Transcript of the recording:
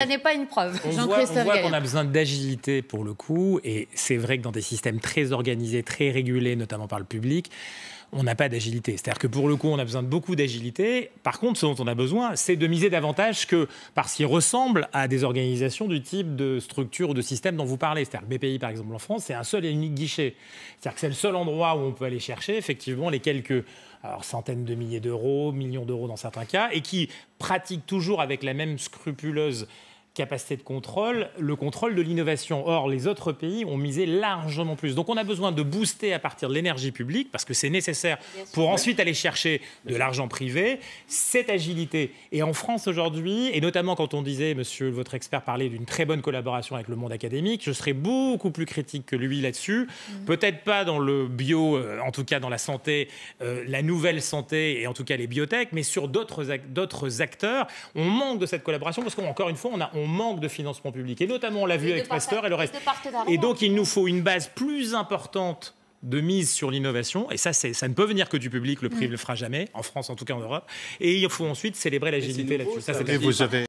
Ça n'est pas une preuve. On voit qu'on a besoin d'agilité pour le coup, et c'est vrai que dans des systèmes très organisés, très régulés, notamment par le public, on n'a pas d'agilité. C'est-à-dire que pour le coup, on a besoin de beaucoup d'agilité. Par contre, ce dont on a besoin, c'est de miser davantage que parce qu'ils ressemblent à des organisations du type de structure ou de système dont vous parlez. C'est-à-dire que BPI, par exemple, en France, c'est un seul et unique guichet. C'est-à-dire que c'est le seul endroit où on peut aller chercher, effectivement, les quelques centaines de milliers d'euros, millions d'euros dans certains cas, et qui pratiquent toujours avec la même scrupuleuse capacité de contrôle, le contrôle de l'innovation. Or, les autres pays ont misé largement plus. Donc, on a besoin de booster à partir de l'énergie publique, parce que c'est nécessaire pour ensuite aller chercher de l'argent privé, cette agilité. Et en France aujourd'hui, et notamment quand on disait, monsieur, votre expert parlait d'une très bonne collaboration avec le monde académique, je serais beaucoup plus critique que lui là-dessus. Peut-être pas dans le bio, en tout cas dans la santé, la nouvelle santé, et en tout cas les biotech, mais sur d'autres acteurs. On manque de cette collaboration, parce qu'encore une fois, on manque de financement public. Et notamment, on l'a vu avec Pasteur et le reste. Et donc, il nous faut une base plus importante de mise sur l'innovation. Et ça ne peut venir que du public. Le privé ne le fera jamais, en France, en tout cas en Europe. Et il faut ensuite célébrer l'agilité là-dessus. Ça, c'est